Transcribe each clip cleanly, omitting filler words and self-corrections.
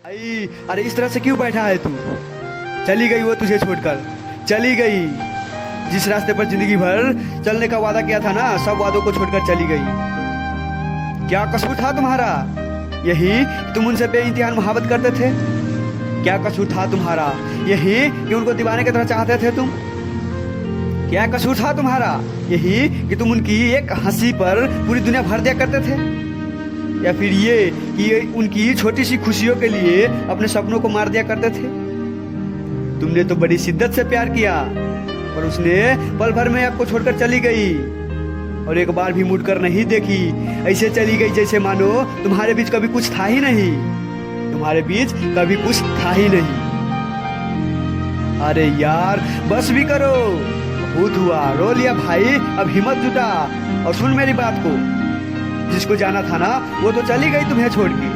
भाई अरे इस तरह से क्यों बैठा है तू? चली गई वो तुझे छोड़कर, चली गई। जिस रास्ते पर जिंदगी भर चलने का वादा किया था ना, सब वादों को छोड़कर चली गई। क्या कसूर था तुम्हारा? यही कि तुम उनसे बेइंतहा मोहब्बत करते थे। क्या कसूर था तुम्हारा? यही कि उनको दीवाने की तरह चाहते थे तुम। क्या कसूर था तुम्हारा? यही कि तुम उनकी एक हंसी पर पूरी दुनिया भर दिया करते थे। या फिर ये कि उनकी छोटी सी खुशियों के लिए अपने सपनों को मार दिया करते थे। तुमने तो बड़ी शिद्दत से प्यार किया, पर उसने पल भर में आपको छोड़कर चली गई और एक बार भी मुड़कर नहीं देखी। ऐसे चली गई जैसे मानो तुम्हारे बीच कभी कुछ था ही नहीं। तुम्हारे बीच कभी कुछ था ही नहीं। अरे यार बस भी करो, बहुत हुआ, रो लिया भाई, अब हिम्मत जुटा और सुन मेरी बात को। जिसको जाना था ना वो तो चली गई तुम्हें छोड़ के।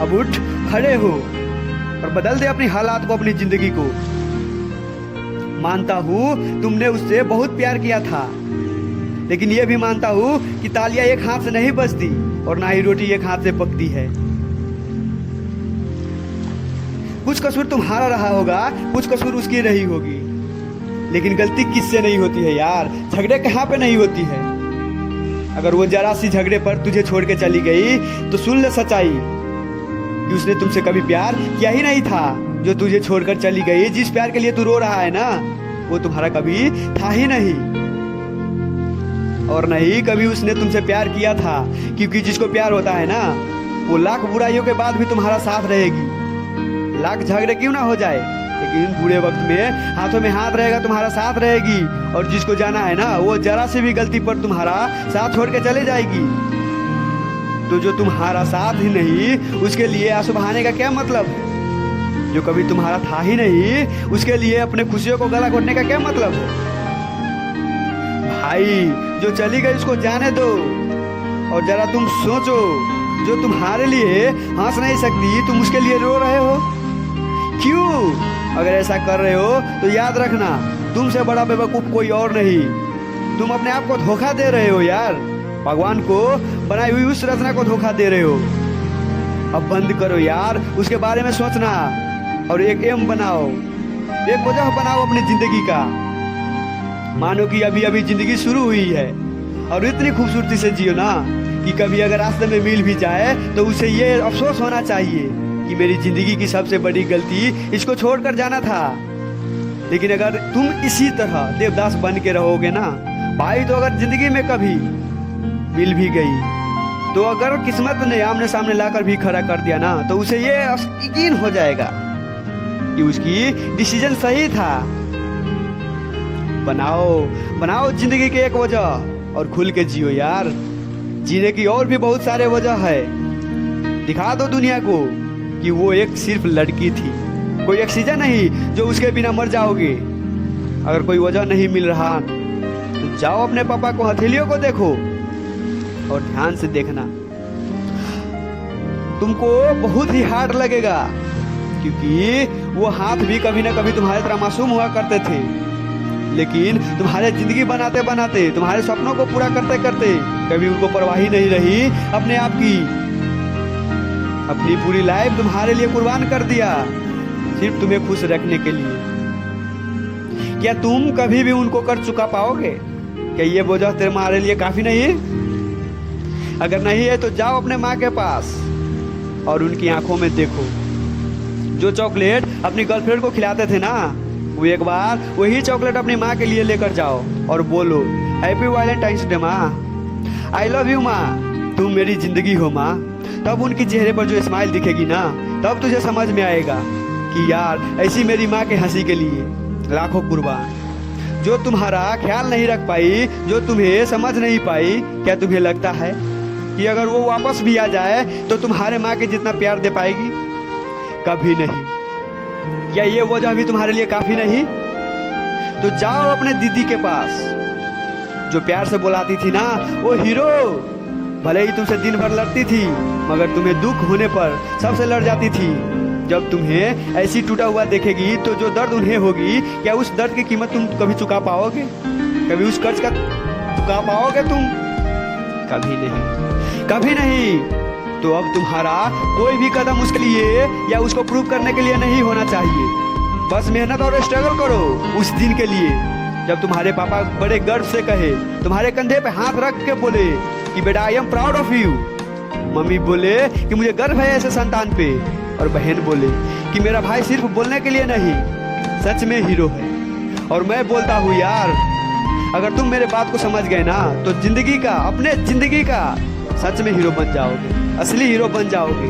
अब उठ खड़े हो और बदल दे अपनी हालात को, अपनी जिंदगी को। मानता हूँ तुमने उससे बहुत प्यार किया था, लेकिन ये भी मानता हूँ कि तालियां एक हाथ से नहीं बजती और ना ही रोटी एक हाथ से पकती है। कुछ कसूर तुम्हारा रहा होगा, कुछ कसूर उसकी रही होगी, लेकिन गलती किससे नहीं होती है यार? झगड़े कहाँ पे नहीं होती है। अगर वो जरा सी झगड़े पर तुझे छोड़ के चली गई तो सुन ले सच्चाई कि उसने तुमसे कभी प्यार किया ही नहीं था। जो तुझे छोड़कर चली गई, जिस प्यार के लिए तू रो रहा है ना, वो तुम्हारा कभी था ही नहीं। और नहीं कभी उसने तुमसे प्यार किया था, क्योंकि जिसको प्यार होता है ना, वो लाख बुराइयों के बाद भी तुम्हारा साथ रहेगी। लाख झगड़े क्यों ना हो जाए, लेकिन बुरे वक्त में हाथों में हाथ रहेगा, तुम्हारा साथ रहेगी। और जिसको जाना है ना, वो जरा से भी गलती पर तुम्हारा साथ छोड़ के चले जाएगी। तो जो तुम्हारा साथ ही नहीं, उसके लिए आंसू बहाने का क्या मतलब है? जो कभी तुम्हारा था ही नहीं, उसके लिए अपने खुशियों को गला घोटने का क्या मतलब है? भाई जो चली गई उसको जाने दो और जरा तुम सोचो, जो तुम्हारे लिए हंस नहीं सकती, तुम उसके लिए रो रहे हो क्यों? अगर ऐसा कर रहे हो तो याद रखना, तुमसे बड़ा बेवकूफ कोई और नहीं। तुम अपने आप को धोखा दे रहे हो यार, भगवान को बनाई हुई उस रचना को धोखा दे रहे हो। अब बंद करो यार उसके बारे में सोचना और एक एम बनाओ, एक वजह बनाओ अपनी जिंदगी का। मानो कि अभी अभी जिंदगी शुरू हुई है और इतनी खूबसूरती से जियो ना कि कभी अगर रास्ते में मिल भी जाए तो उसे ये अफसोस होना चाहिए कि मेरी जिंदगी की सबसे बड़ी गलती इसको छोड़कर जाना था। लेकिन अगर तुम इसी तरह देवदास बन के रहोगे ना भाई, तो अगर जिंदगी में कभी मिल भी गई, तो अगर किस्मत ने आमने सामने लाकर भी खड़ा कर दिया ना, तो उसे ये यकीन हो जाएगा कि उसकी डिसीजन सही था। बनाओ बनाओ जिंदगी की एक वजह और खुल के जियो यार। जीने की और भी बहुत सारे वजह है। दिखा दो दुनिया को कि वो एक सिर्फ लड़की थी, कोई ऑक्सीजन नहीं जो उसके बिना मर जाओगे। अगर कोई वजह नहीं मिल रहा तो जाओ अपने पापा को, हथेलियों को देखो और ध्यान से देखना, तुमको बहुत ही हार्ड लगेगा, क्योंकि वो हाथ भी कभी ना कभी तुम्हारे तरह मासूम हुआ करते थे। लेकिन तुम्हारे जिंदगी बनाते बनाते, तुम्हारे सपनों को पूरा करते करते कभी उनको परवाही नहीं रही अपने आप की। अपनी पूरी लाइफ तुम्हारे लिए कुर्बान कर दिया, सिर्फ तुम्हें खुश रखने के लिए। क्या तुम कभी भी उनको कर चुका पाओगे? क्या ये बोझ तुम्हारे लिए काफी नहीं है? अगर नहीं है तो जाओ अपने माँ के पास और उनकी आंखों में देखो। जो चॉकलेट अपनी गर्लफ्रेंड को खिलाते थे ना, वो एक बार वही चॉकलेट अपनी माँ के लिए लेकर जाओ और बोलो, हैप्पी वैलेंटाइंस डे माँ, आई लव यू माँ, तुम मेरी जिंदगी हो माँ। तब उनके चेहरे पर जो स्माइल दिखेगी ना, तब तुझे समझ में आएगा कि यार ऐसी मेरी माँ के हंसी के लिए लाखों कुर्बान। जो तुम्हारा ख्याल नहीं रख पाई, जो तुम्हें समझ नहीं पाई, क्या तुम्हें लगता है कि अगर वो वापस भी आ जाए तो तुम्हारे माँ के जितना प्यार दे पाएगी? कभी नहीं। क्या ये वजह भी तुम्हारे लिए काफी नहीं? तो जाओ अपने दीदी के पास, जो प्यार से बुलाती थी ना, वो हीरो। भले ही तुमसे दिन भर लड़ती थी, मगर तुम्हें दुख होने पर सबसे लड़ जाती थी। जब तुम्हें ऐसी टूटा हुआ देखेगी तो जो दर्द उन्हें होगी, क्या उस दर्द की कीमत तुम कभी चुका पाओगे? कभी उस कर्ज का चुका पाओगे तुम? कभी नहीं, कभी नहीं। तो अब तुम्हारा कोई भी कदम उसके लिए या उसको प्रूव करने के लिए नहीं होना चाहिए। बस मेहनत और स्ट्रगल करो उस दिन के लिए जब तुम्हारे पापा बड़े गर्व से कहे, तुम्हारे कंधे पे हाथ रख के बोले कि बेटा I am proud of you. Mummy बोले कि मुझे गर्व है ऐसे संतान पे, और बहन बोले कि मेरा भाई सिर्फ बोलने के लिए नहीं, सच में हीरो है। और मैं बोलता हूँ यार, अगर तुम मेरे बात को समझ गए ना तो जिंदगी का, अपने जिंदगी का सच में हीरो बन जाओगे, असली हीरो बन जाओगे।